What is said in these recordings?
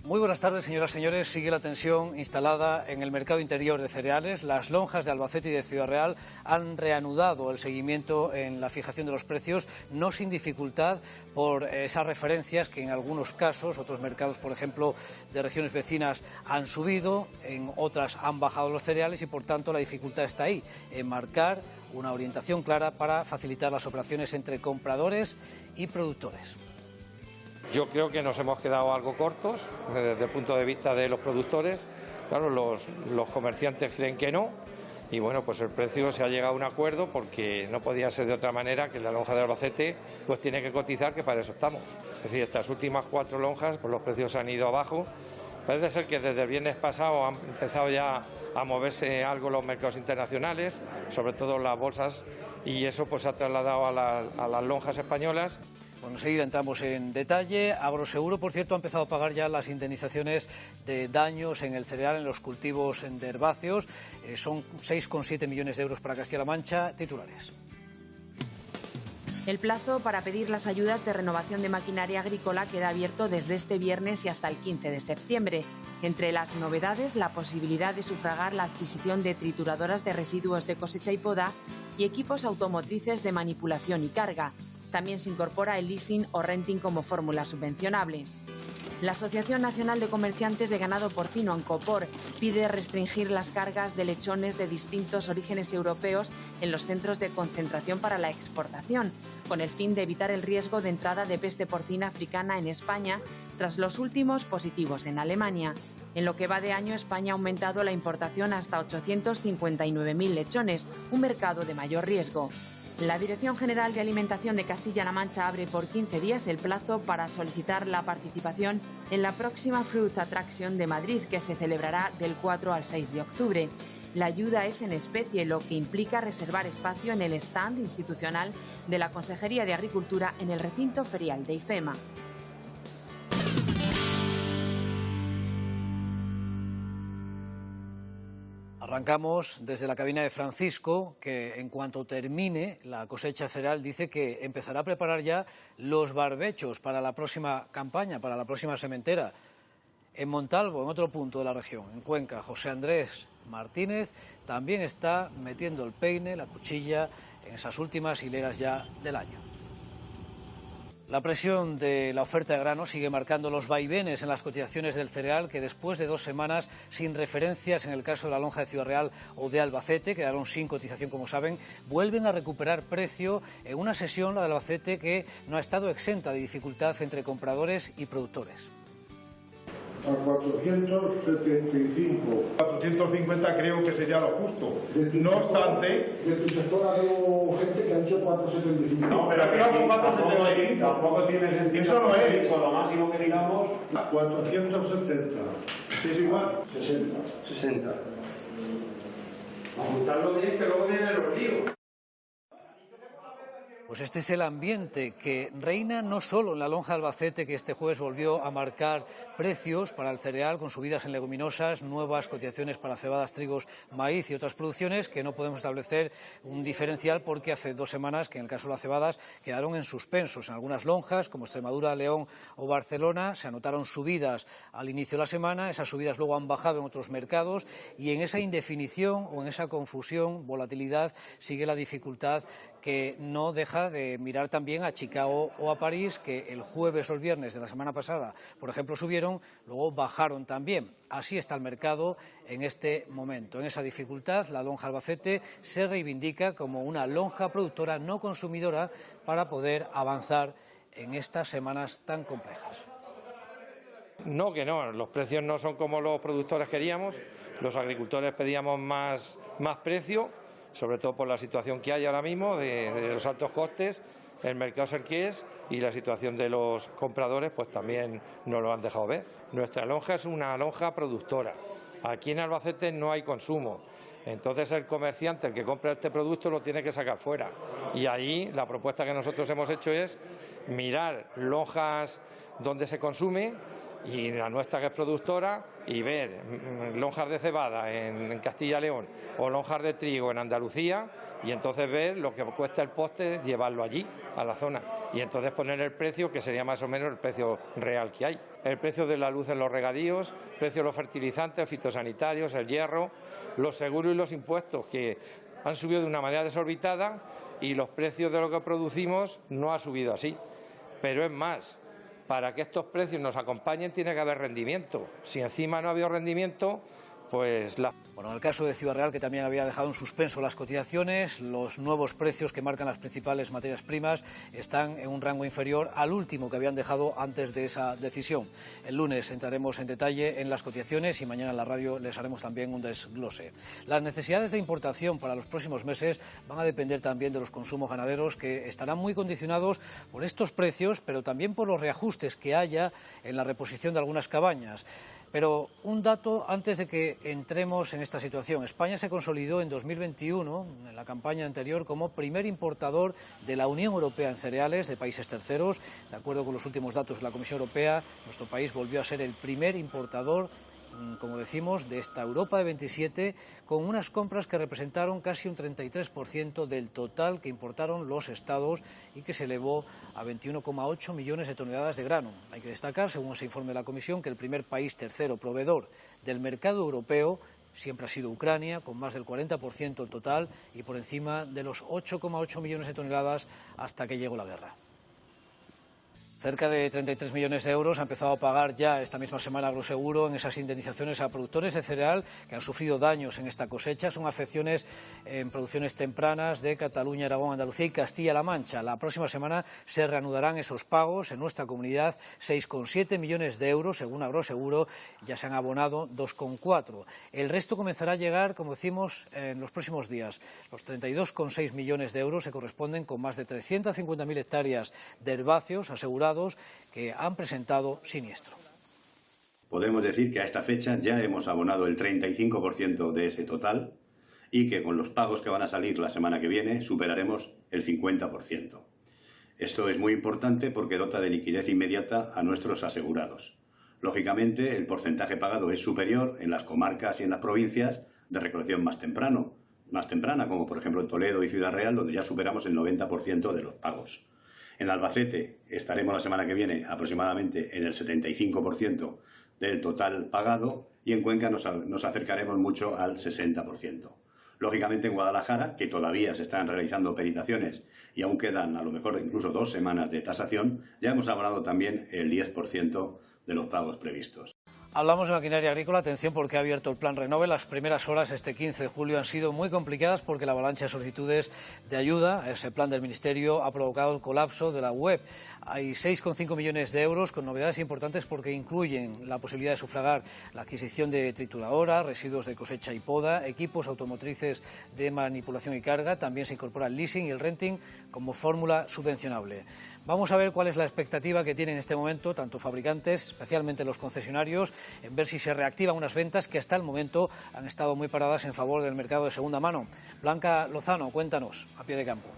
Muy buenas tardes, señoras y señores. Sigue la tensión instalada en el mercado interior de cereales. Las lonjas de Albacete y de Ciudad Real han reanudado el seguimiento en la fijación de los precios, no sin dificultad por esas referencias que en algunos casos, otros mercados, por ejemplo, de regiones vecinas han subido, en otras han bajado los cereales y, por tanto, la dificultad está ahí, en marcar una orientación clara para facilitar las operaciones entre compradores y productores. Yo creo que nos hemos quedado algo cortos desde el punto de vista de los productores. Claro, los comerciantes creen que no y bueno, pues el precio se ha llegado a un acuerdo porque no podía ser de otra manera que la lonja de Albacete pues tiene que cotizar, que para eso estamos. Es decir, estas últimas 4 lonjas pues los precios han ido abajo. Parece ser que desde el viernes pasado han empezado ya a moverse algo los mercados internacionales, sobre todo las bolsas, y eso pues se ha trasladado a las lonjas españolas. Bueno, enseguida entramos en detalle. Agroseguro, por cierto, ha empezado a pagar ya las indemnizaciones de daños en el cereal, en los cultivos de herbáceos. Son 6,7 millones de euros para Castilla-La Mancha. Titulares. El plazo para pedir las ayudas de renovación de maquinaria agrícola queda abierto desde este viernes y hasta el 15 de septiembre. Entre las novedades, la posibilidad de sufragar la adquisición de trituradoras de residuos de cosecha y poda y equipos automotrices de manipulación y carga. También se incorpora el leasing o renting como fórmula subvencionable. La Asociación Nacional de Comerciantes de Ganado Porcino, ANCOPOR, pide restringir las cargas de lechones de distintos orígenes europeos en los centros de concentración para la exportación, con el fin de evitar el riesgo de entrada de peste porcina africana en España tras los últimos positivos en Alemania. En lo que va de año, España ha aumentado la importación hasta 859.000 lechones, un mercado de mayor riesgo. La Dirección General de Alimentación de Castilla-La Mancha abre por 15 días el plazo para solicitar la participación en la próxima Fruit Attraction de Madrid, que se celebrará del 4 al 6 de octubre. La ayuda es en especie, lo que implica reservar espacio en el stand institucional de la Consejería de Agricultura en el recinto ferial de IFEMA. Arrancamos desde la cabina de Francisco, que en cuanto termine la cosecha cereal dice que empezará a preparar ya los barbechos para la próxima campaña, para la próxima sementera. En Montalvo, en otro punto de la región, en Cuenca, José Andrés Martínez también está metiendo el peine, la cuchilla, en esas últimas hileras ya del año. La presión de la oferta de grano sigue marcando los vaivenes en las cotizaciones del cereal, que después de 2 semanas sin referencias en el caso de la lonja de Ciudad Real o de Albacete, quedaron sin cotización, como saben, vuelven a recuperar precio en una sesión, la de Albacete, que no ha estado exenta de dificultad entre compradores y productores. A 475. 450 creo que sería lo justo. No obstante... De tu sector ha habido gente que ha dicho 475. No, pero aquí vamos 475. Tampoco tiene sentido. Eso no es. Con lo máximo que digamos... 470. Sí, es igual. 60. Aumentarlo tenéis que luego viene el líos. Pues este es el ambiente que reina no solo en la lonja de Albacete, que este jueves volvió a marcar precios para el cereal con subidas en leguminosas, nuevas cotizaciones para cebadas, trigos, maíz y otras producciones, que no podemos establecer un diferencial porque hace 2 semanas que en el caso de las cebadas quedaron en suspensos. En algunas lonjas, como Extremadura, León o Barcelona, se anotaron subidas al inicio de la semana, esas subidas luego han bajado en otros mercados y en esa indefinición o en esa confusión, volatilidad, sigue la dificultad que no deja de mirar también a Chicago o a París, que el jueves o el viernes de la semana pasada, por ejemplo, subieron, luego bajaron también. Así está el mercado en este momento. En esa dificultad, la lonja Albacete se reivindica como una lonja productora no consumidora para poder avanzar en estas semanas tan complejas. No, que no, los precios no son como los productores queríamos, los agricultores pedíamos más precio, sobre todo por la situación que hay ahora mismo de los altos costes, el mercado es el que es y la situación de los compradores pues también nos lo han dejado ver. Nuestra lonja es una lonja productora, aquí en Albacete no hay consumo, entonces el comerciante, el que compra este producto, lo tiene que sacar fuera y ahí la propuesta que nosotros hemos hecho es mirar lonjas donde se consume, y la nuestra que es productora, y ver lonjas de cebada en Castilla y León o lonjas de trigo en Andalucía, y entonces ver lo que cuesta el poste, llevarlo allí, a la zona, y entonces poner el precio que sería más o menos el precio real que hay. El precio de la luz en los regadíos, el precio de los fertilizantes, fitosanitarios, el hierro, los seguros y los impuestos que han subido de una manera desorbitada, y los precios de lo que producimos no ha subido así. Pero es más, para que estos precios nos acompañen tiene que haber rendimiento. Si encima no ha habido rendimiento, pues Bueno, en el caso de Ciudad Real, que también había dejado en suspenso las cotizaciones, los nuevos precios que marcan las principales materias primas están en un rango inferior al último que habían dejado antes de esa decisión. El lunes entraremos en detalle en las cotizaciones y mañana en la radio les haremos también un desglose. Las necesidades de importación para los próximos meses van a depender también de los consumos ganaderos, que estarán muy condicionados por estos precios, pero también por los reajustes que haya en la reposición de algunas cabañas. Pero un dato antes de que entremos en esta situación. España se consolidó en 2021, en la campaña anterior, como primer importador de la Unión Europea en cereales de países terceros. De acuerdo con los últimos datos de la Comisión Europea, nuestro país volvió a ser el primer importador, como decimos, de esta Europa de 27, con unas compras que representaron casi un 33% del total que importaron los estados y que se elevó a 21,8 millones de toneladas de grano. Hay que destacar, según ese informe de la Comisión, que el primer país tercero proveedor del mercado europeo siempre ha sido Ucrania, con más del 40% en total y por encima de los 8,8 millones de toneladas hasta que llegó la guerra. Cerca de 33 millones de euros ha empezado a pagar ya esta misma semana Agroseguro en esas indemnizaciones a productores de cereal que han sufrido daños en esta cosecha. Son afecciones en producciones tempranas de Cataluña, Aragón, Andalucía y Castilla-La Mancha. La próxima semana se reanudarán esos pagos en nuestra comunidad. 6,7 millones de euros, según Agroseguro, ya se han abonado 2,4. El resto comenzará a llegar, como decimos, en los próximos días. Los 32,6 millones de euros se corresponden con más de 350.000 hectáreas de herbáceos asegurados que han presentado siniestro. Podemos decir que a esta fecha ya hemos abonado el 35% de ese total y que con los pagos que van a salir la semana que viene superaremos el 50%. Esto es muy importante porque dota de liquidez inmediata a nuestros asegurados. Lógicamente, el porcentaje pagado es superior en las comarcas y en las provincias de recolección más temprana, como por ejemplo en Toledo y Ciudad Real, donde ya superamos el 90% de los pagos. En Albacete estaremos la semana que viene aproximadamente en el 75% del total pagado y en Cuenca nos acercaremos mucho al 60%. Lógicamente en Guadalajara, que todavía se están realizando peritaciones y aún quedan a lo mejor incluso 2 semanas de tasación, ya hemos abonado también el 10% de los pagos previstos. Hablamos de maquinaria agrícola, atención porque ha abierto el plan Renove. Las primeras horas este 15 de julio han sido muy complicadas porque la avalancha de solicitudes de ayuda a ese plan del Ministerio ha provocado el colapso de la web. Hay 6,5 millones de euros con novedades importantes porque incluyen la posibilidad de sufragar la adquisición de trituradoras, residuos de cosecha y poda, equipos automotrices de manipulación y carga. También se incorpora el leasing y el renting como fórmula subvencionable. Vamos a ver cuál es la expectativa que tienen en este momento tanto fabricantes, especialmente los concesionarios, en ver si se reactivan unas ventas que hasta el momento han estado muy paradas en favor del mercado de segunda mano. Blanca Lozano, cuéntanos, a pie de campo.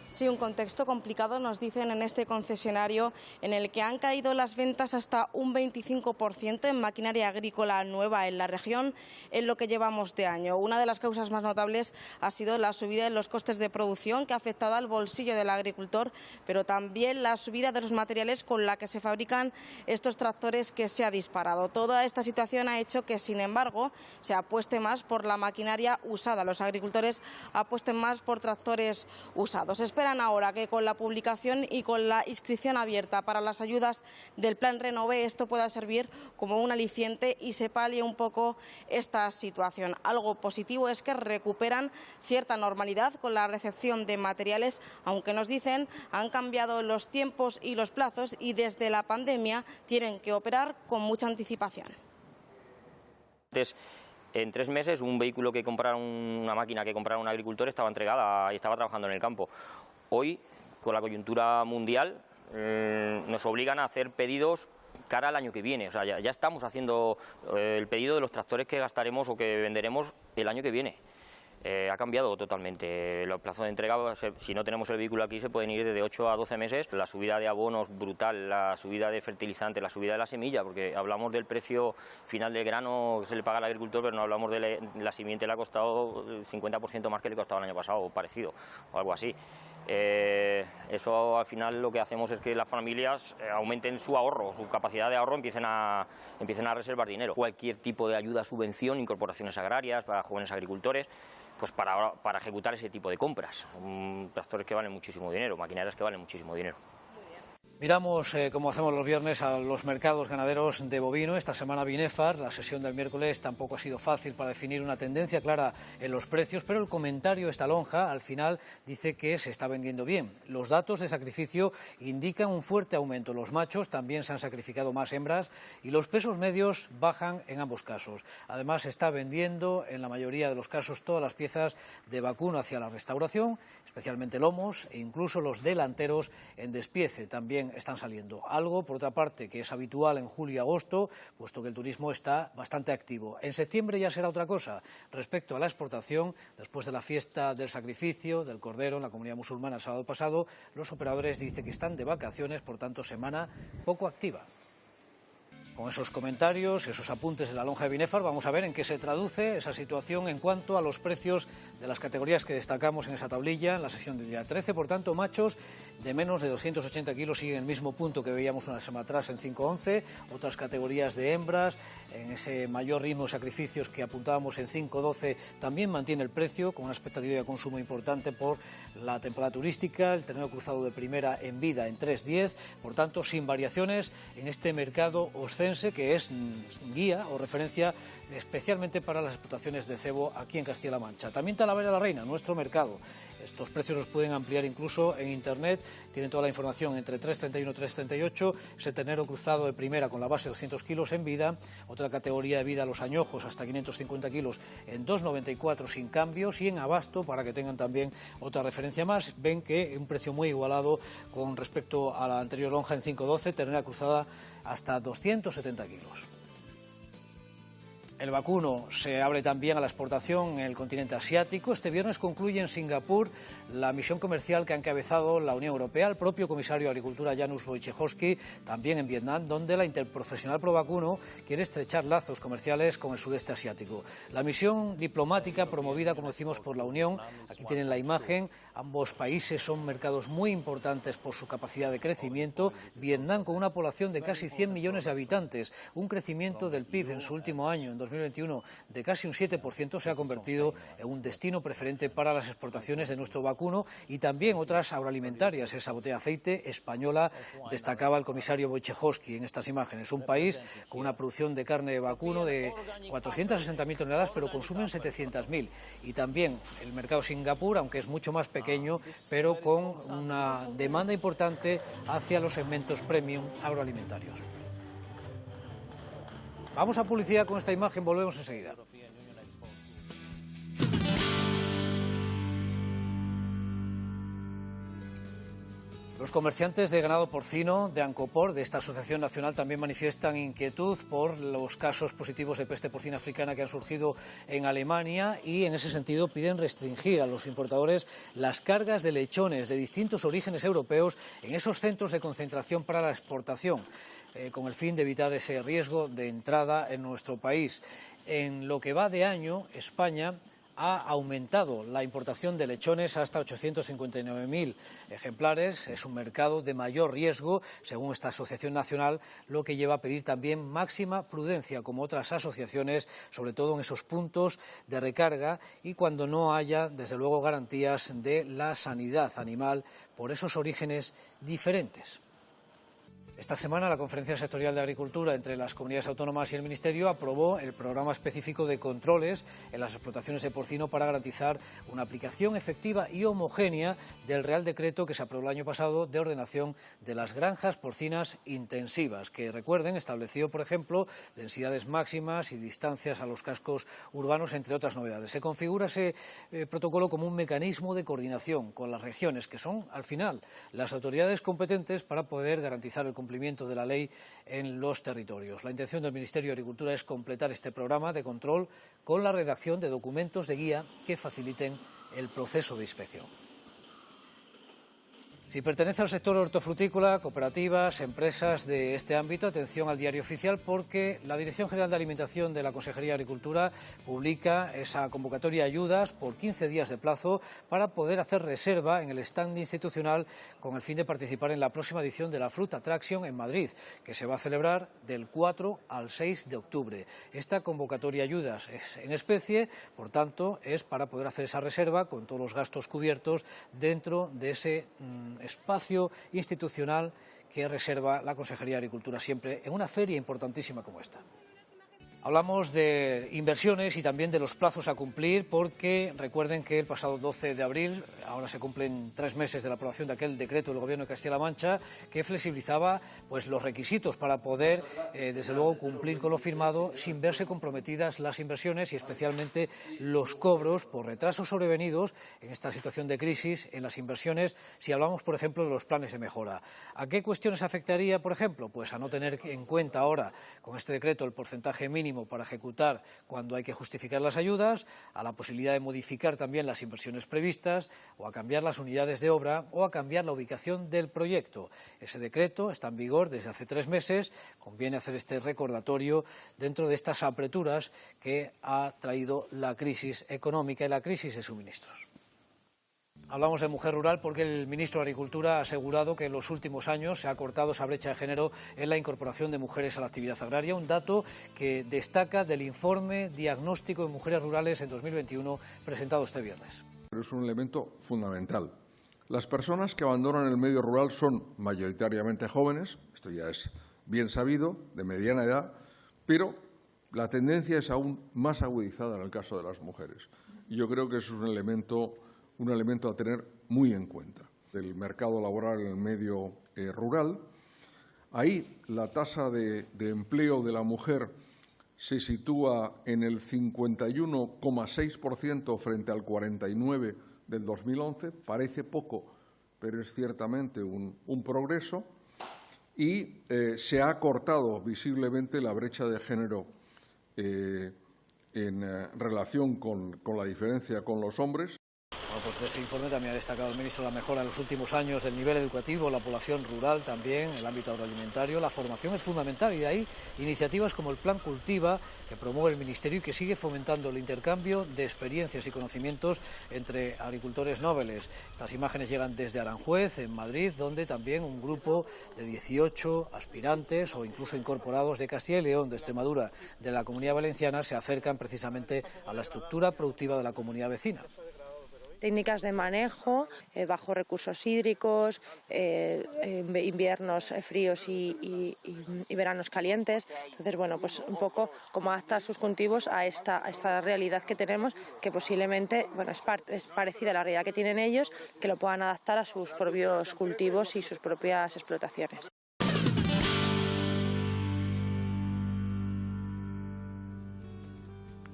Sí, un contexto complicado, nos dicen en este concesionario, en el que han caído las ventas hasta un 25% en maquinaria agrícola nueva en la región en lo que llevamos de año. Una de las causas más notables ha sido la subida en los costes de producción, que ha afectado al bolsillo del agricultor, pero también la subida de los materiales con la que se fabrican estos tractores, que se ha disparado. Toda esta situación ha hecho que, sin embargo, se apueste más por la maquinaria usada. Los agricultores apuesten más por tractores usados. Esperan ahora que con la publicación y con la inscripción abierta para las ayudas del Plan Renove esto pueda servir como un aliciente y se palie un poco esta situación. Algo positivo es que recuperan cierta normalidad con la recepción de materiales, aunque nos dicen han cambiado los tiempos y los plazos y desde la pandemia tienen que operar con mucha anticipación. En 3 meses un vehículo que comprara, una máquina que comprara un agricultor estaba entregada y estaba trabajando en el campo. Hoy, con la coyuntura mundial, nos obligan a hacer pedidos cara al año que viene. O sea, ya estamos haciendo el pedido de los tractores que gastaremos o que venderemos el año que viene. Ha cambiado totalmente. Los plazos de entrega, si no tenemos el vehículo aquí, se pueden ir de 8 a 12 meses. La subida de abonos brutal, la subida de fertilizantes, la subida de la semilla, porque hablamos del precio final del grano que se le paga al agricultor, pero no hablamos de la simiente, le ha costado el 50% más que le costaba el año pasado, o parecido, o algo así. Eso al final lo que hacemos es que las familias aumenten su ahorro, su capacidad de ahorro, empiecen a reservar dinero. Cualquier tipo de ayuda, subvención, incorporaciones agrarias para jóvenes agricultores, pues para ejecutar ese tipo de compras. Tractores que valen muchísimo dinero, maquinarias que valen muchísimo dinero. Miramos, como hacemos los viernes, a los mercados ganaderos de bovino. Esta semana Binefar, la sesión del miércoles, tampoco ha sido fácil para definir una tendencia clara en los precios, pero el comentario, esta lonja, al final dice que se está vendiendo bien. Los datos de sacrificio indican un fuerte aumento. Los machos también se han sacrificado más hembras y los pesos medios bajan en ambos casos. Además, se está vendiendo, en la mayoría de los casos, todas las piezas de vacuno hacia la restauración, especialmente lomos e incluso los delanteros en despiece. También están saliendo. Algo, por otra parte, que es habitual en julio y agosto, puesto que el turismo está bastante activo. En septiembre ya será otra cosa. Respecto a la exportación, después de la fiesta del sacrificio, del cordero en la comunidad musulmana el sábado pasado, los operadores dicen que están de vacaciones, por tanto, semana poco activa. Con esos comentarios, esos apuntes de la lonja de Binefar, vamos a ver en qué se traduce esa situación en cuanto a los precios de las categorías que destacamos en esa tablilla, en la sesión del día 13. Por tanto, machos de menos de 280 kilos siguen el mismo punto que veíamos una semana atrás en 5.11. Otras categorías de hembras, en ese mayor ritmo de sacrificios que apuntábamos en 5.12, también mantiene el precio, con una expectativa de consumo importante por la temporada turística. El ternero cruzado de primera en vida en 3.10. Por tanto, sin variaciones en este mercado oscense, que es guía o referencia especialmente para las explotaciones de cebo aquí en Castilla-La Mancha. También Talavera la Reina, nuestro mercado. Estos precios los pueden ampliar incluso en internet, tienen toda la información entre 3.31 y 3.38, ese ternero cruzado de primera con la base de 200 kilos en vida, otra categoría de vida, los añojos hasta 550 kilos en 2.94 sin cambios, y en abasto, para que tengan también otra referencia más, ven que un precio muy igualado con respecto a la anterior lonja en 5.12, ternera cruzada hasta 270 kilos. El vacuno se abre también a la exportación en el continente asiático. Este viernes concluye en Singapur la misión comercial que ha encabezado la Unión Europea, el propio comisario de Agricultura Janusz Wojciechowski, también en Vietnam, donde la Interprofesional Pro Vacuno quiere estrechar lazos comerciales con el sudeste asiático. La misión diplomática promovida, como decimos, por la Unión, aquí tienen la imagen, ambos países son mercados muy importantes por su capacidad de crecimiento. Vietnam, con una población de casi 100 millones de habitantes, un crecimiento del PIB en su último año, en 2021, de casi un 7%, se ha convertido en un destino preferente para las exportaciones de nuestro vacuno y también otras agroalimentarias. Esa botella de aceite española destacaba el comisario Wojciechowski en estas imágenes. Un país con una producción de carne de vacuno de 460.000 toneladas, pero consumen 700.000. Y también el mercado Singapur, aunque es mucho más pequeño, pero con una demanda importante hacia los segmentos premium agroalimentarios. Vamos a publicidad con esta imagen, volvemos enseguida. Los comerciantes de ganado porcino de Ancopor, de esta Asociación Nacional, también manifiestan inquietud por los casos positivos de peste porcina africana que han surgido en Alemania y, en ese sentido, piden restringir a los importadores las cargas de lechones de distintos orígenes europeos en esos centros de concentración para la exportación, con el fin de evitar ese riesgo de entrada en nuestro país. En lo que va de año, España ha aumentado la importación de lechones hasta 859.000 ejemplares. Es un mercado de mayor riesgo, según esta asociación nacional, lo que lleva a pedir también máxima prudencia, como otras asociaciones, sobre todo en esos puntos de recarga y cuando no haya, desde luego, garantías de la sanidad animal por esos orígenes diferentes. Esta semana la Conferencia Sectorial de Agricultura entre las comunidades autónomas y el Ministerio aprobó el programa específico de controles en las explotaciones de porcino para garantizar una aplicación efectiva y homogénea del Real Decreto que se aprobó el año pasado de ordenación de las granjas porcinas intensivas, que, recuerden, estableció, por ejemplo, densidades máximas y distancias a los cascos urbanos, entre otras novedades. Se configura ese protocolo como un mecanismo de coordinación con las regiones, que son, al final, las autoridades competentes para poder garantizar el cumplimiento cumplimiento de la ley en los territorios. La intención del Ministerio de Agricultura es completar este programa de control con la redacción de documentos de guía que faciliten el proceso de inspección. Si pertenece al sector hortofrutícola, cooperativas, empresas de este ámbito, atención al Diario Oficial, porque la Dirección General de Alimentación de la Consejería de Agricultura publica esa convocatoria de ayudas por 15 días de plazo para poder hacer reserva en el stand institucional con el fin de participar en la próxima edición de la Fruit Attraction en Madrid, que se va a celebrar del 4 al 6 de octubre. Esta convocatoria de ayudas es en especie, por tanto, es para poder hacer esa reserva con todos los gastos cubiertos dentro de ese espacio institucional que reserva la Consejería de Agricultura siempre en una feria importantísima como esta. Hablamos de inversiones y también de los plazos a cumplir, porque recuerden que el pasado 12 de abril, ahora se cumplen 3 meses de la aprobación de aquel decreto del Gobierno de Castilla-La Mancha que flexibilizaba pues los requisitos para poder, desde luego, cumplir con lo firmado sin verse comprometidas las inversiones y especialmente los cobros por retrasos sobrevenidos en esta situación de crisis en las inversiones, si hablamos, por ejemplo, de los planes de mejora. ¿A qué cuestiones afectaría, por ejemplo? Pues a no tener en cuenta ahora, con este decreto, el porcentaje mínimo para ejecutar cuando hay que justificar las ayudas, a la posibilidad de modificar también las inversiones previstas, o a cambiar las unidades de obra, o a cambiar la ubicación del proyecto. Ese decreto está en vigor desde hace 3 meses, conviene hacer este recordatorio dentro de estas apreturas que ha traído la crisis económica y la crisis de suministros. Hablamos de mujer rural porque el ministro de Agricultura ha asegurado que en los últimos años se ha cortado esa brecha de género en la incorporación de mujeres a la actividad agraria, un dato que destaca del informe diagnóstico de mujeres rurales en 2021 presentado este viernes. Pero es un elemento fundamental. Las personas que abandonan el medio rural son mayoritariamente jóvenes, esto ya es bien sabido, de mediana edad, pero la tendencia es aún más agudizada en el caso de las mujeres. Y yo creo que es un elemento a tener muy en cuenta. El mercado laboral en el medio rural, ahí la tasa de empleo de la mujer se sitúa en el 51,6% frente al 49% del 2011. Parece poco, pero es ciertamente un progreso. Y se ha acortado visiblemente la brecha de género en relación con la diferencia con los hombres. Pues de ese informe también ha destacado el ministro la mejora en los últimos años del nivel educativo, la población rural también, el ámbito agroalimentario. La formación es fundamental y de ahí iniciativas como el Plan Cultiva, que promueve el Ministerio y que sigue fomentando el intercambio de experiencias y conocimientos entre agricultores nobles. Estas imágenes llegan desde Aranjuez, en Madrid, donde también un grupo de 18 aspirantes o incluso incorporados de Castilla y León, de Extremadura, de la Comunidad Valenciana, se acercan precisamente a la estructura productiva de la comunidad vecina. Técnicas de manejo, bajo recursos hídricos, inviernos fríos y veranos calientes. Entonces, bueno, pues un poco cómo adaptar sus cultivos a esta realidad que tenemos, que posiblemente, bueno, es parecida a la realidad que tienen ellos, que lo puedan adaptar a sus propios cultivos y sus propias explotaciones.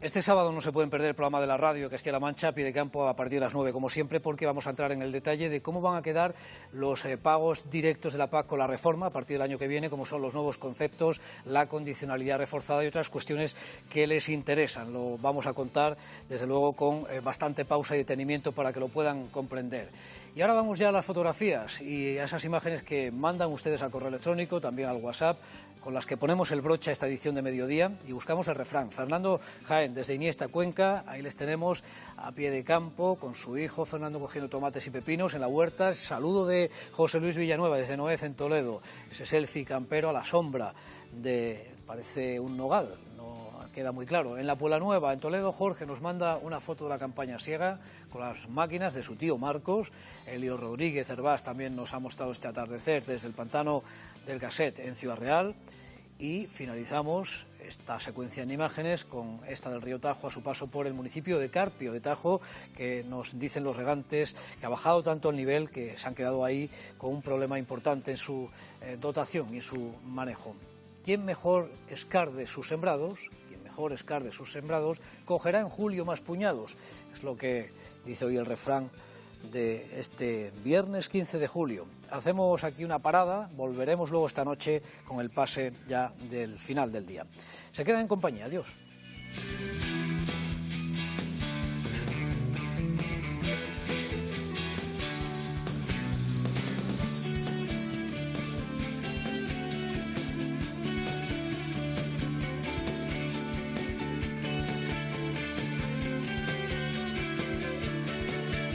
Este sábado no se pueden perder el programa de la radio Castilla-La Mancha, Pie de Campo, a partir de las 9, como siempre, porque vamos a entrar en el detalle de cómo van a quedar los pagos directos de la PAC con la reforma a partir del año que viene, cómo son los nuevos conceptos, la condicionalidad reforzada y otras cuestiones que les interesan. Lo vamos a contar, desde luego, con bastante pausa y detenimiento para que lo puedan comprender. Y ahora vamos ya a las fotografías y a esas imágenes que mandan ustedes al correo electrónico, también al WhatsApp, con las que ponemos el broche a esta edición de mediodía y buscamos el refrán. Fernando Jaén, desde Iniesta, Cuenca, ahí les tenemos a pie de campo con su hijo Fernando cogiendo tomates y pepinos en la huerta. Saludo de José Luis Villanueva, desde Noez, en Toledo. Ese selfie campero a la sombra de, parece un nogal, no queda muy claro. En la Puebla Nueva, en Toledo, Jorge nos manda una foto de la campaña siega con las máquinas de su tío Marcos. Elio Rodríguez Hervás también nos ha mostrado este atardecer desde el pantano del Gasset en Ciudad Real. Y finalizamos esta secuencia en imágenes con esta del río Tajo a su paso por el municipio de Carpio de Tajo, que nos dicen los regantes que ha bajado tanto el nivel que se han quedado ahí con un problema importante en su dotación y en su manejo. ¿Quién mejor escarde sus sembrados? Cogerá en julio más puñados. Es lo que dice hoy el refrán de este viernes 15 de julio. Hacemos aquí una parada, volveremos luego esta noche con el pase ya del final del día. Se quedan en compañía, adiós.